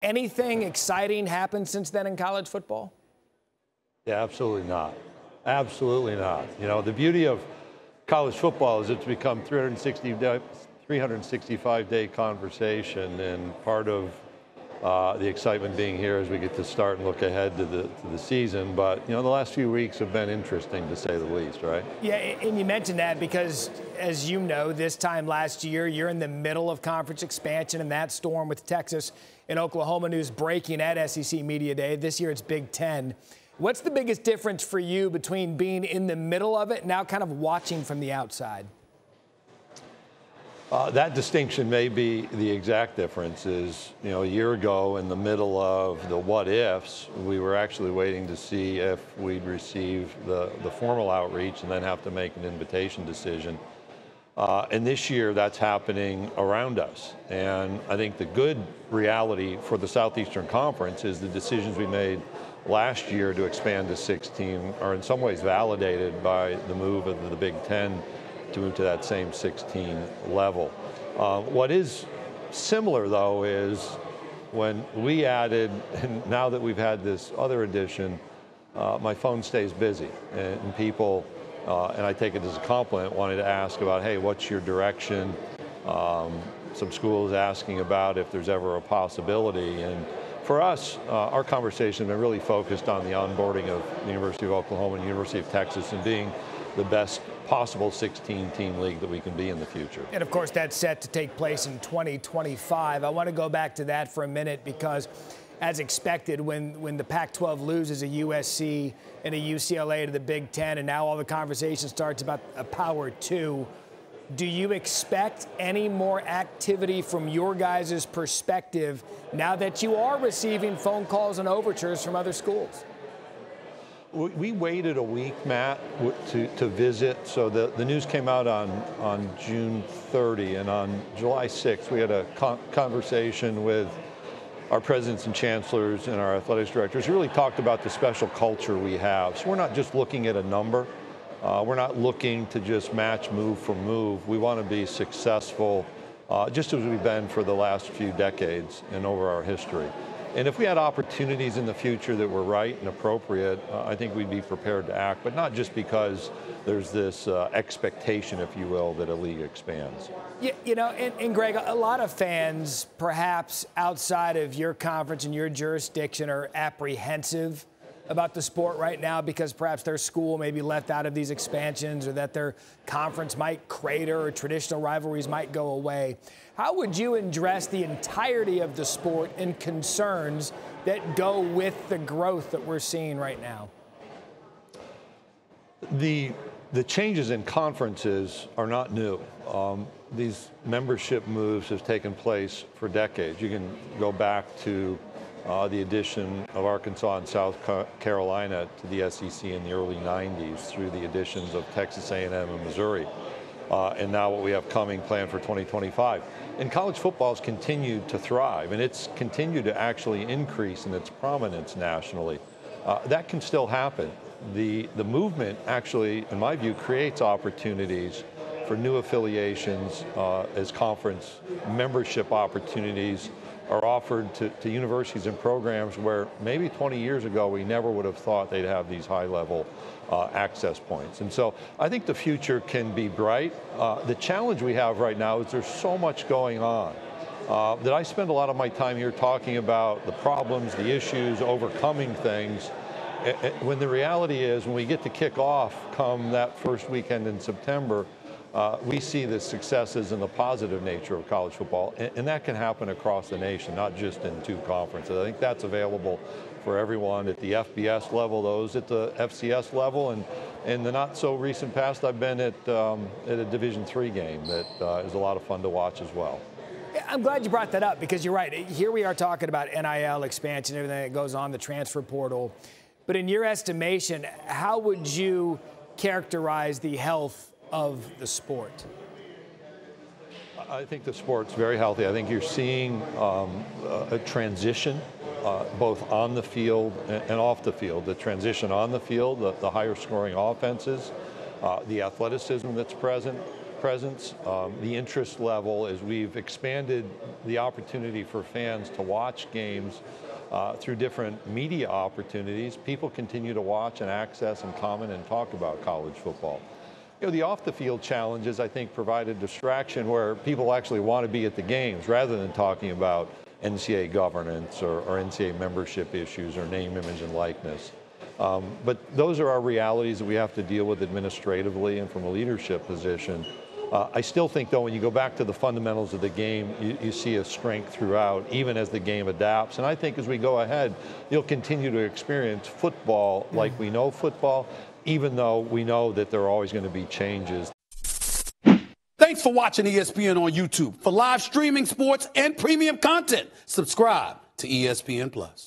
anything exciting happened since then in college football? Yeah, absolutely not. Absolutely not. You know, the beauty of college football is it's become 365-day conversation, and part of the excitement being here as we get to start and look ahead to the season. But, you know, the last few weeks have been interesting, to say the least, right? Yeah, and you mentioned that because, as you know, this time last year, you're in the middle of conference expansion and that storm with Texas and Oklahoma news breaking at SEC Media Day. This year it's Big Ten. What's the biggest difference for you between being in the middle of it and now kind of watching from the outside? That distinction may be the exact difference. Is, you know, a year ago in the middle of the what ifs, we were actually waiting to see if we'd receive the formal outreach and then have to make an invitation decision. And this year that's happening around us. And I think the good reality for the Southeastern Conference is the decisions we made last year to expand to 16 are in some ways validated by the move of the Big Ten to move to that same 16 level. What is similar, though, is when we added, and now that we've had this other addition, my phone stays busy, and people, and I take it as a compliment, wanted to ask about, hey, what's your direction? Some schools asking about if there's ever a possibility. And for us, our conversation has been really focused on the onboarding of the University of Oklahoma and the University of Texas and being the best possible 16-team league that we can be in the future. And of course, that's set to take place in 2025. I want to go back to that for a minute because, as expected, when the Pac-12 loses a USC and a UCLA to the Big Ten, and now all the conversation starts about a Power 2, do you expect any more activity from your guys' perspective now that you are receiving phone calls and overtures from other schools? We waited a week, Matt, to visit. So the news came out on June 30, and on July 6th, we had a conversation with our presidents and chancellors and our athletics directors. We really talked about the special culture we have. So we're not just looking at a number. We're not looking to just match move for move. We want to be successful, just as we've been for the last few decades and over our history. And if we had opportunities in the future that were right and appropriate, I think we'd be prepared to act, but not just because there's this expectation, if you will, that a league expands. Yeah, you know, and Greg, a lot of fans, perhaps outside of your conference and your jurisdiction, are apprehensive about the sport right now because perhaps their school may be left out of these expansions or that their conference might crater or traditional rivalries might go away. How would you address the entirety of the sport and concerns that go with the growth that we're seeing right now? The changes in conferences are not new. These membership moves have taken place for decades. You can go back to the addition of Arkansas and South Carolina to the SEC in the early 90s through the additions of Texas A&M and Missouri. And now what we have coming planned for 2025. And college football has continued to thrive, and it's continued to actually increase in its prominence nationally. That can still happen. The movement actually, in my view, creates opportunities for new affiliations as conference membership opportunities are offered to universities and programs where maybe 20 years ago we never would have thought they'd have these high-level access points. And so I think the future can be bright. The challenge we have right now is there's so much going on that I spend a lot of my time here talking about the problems, the issues, overcoming things, when the reality is when we get to kick off come that first weekend in September, we see the successes and the positive nature of college football, and that can happen across the nation, not just in two conferences. I think that's available for everyone at the FBS level, those at the FCS level, and in the not so recent past, I've been at a Division III game that is a lot of fun to watch as well. I'm glad you brought that up because you're right. Here we are talking about NIL expansion, everything that goes on, the transfer portal. But in your estimation, how would you characterize the health of the sport? I think the sport's very healthy. I think you're seeing a transition both on the field and off the field. The transition on the field, the higher scoring offenses, the athleticism that's present, presence, the interest level, as we've expanded the opportunity for fans to watch games through different media opportunities. People continue to watch and access and comment and talk about college football. The off-the-field challenges, I think, provide a distraction where people actually want to be at the games rather than talking about NCAA governance or NCAA membership issues or name, image, and likeness. But those are our realities that we have to deal with administratively and from a leadership position. I still think, though, when you go back to the fundamentals of the game, you see a strength throughout, even as the game adapts. And I think as we go ahead, you'll continue to experience football like we know football, even though we know that there are always going to be changes. Thanks for watching ESPN on YouTube. For live streaming sports and premium content, subscribe to ESPN+.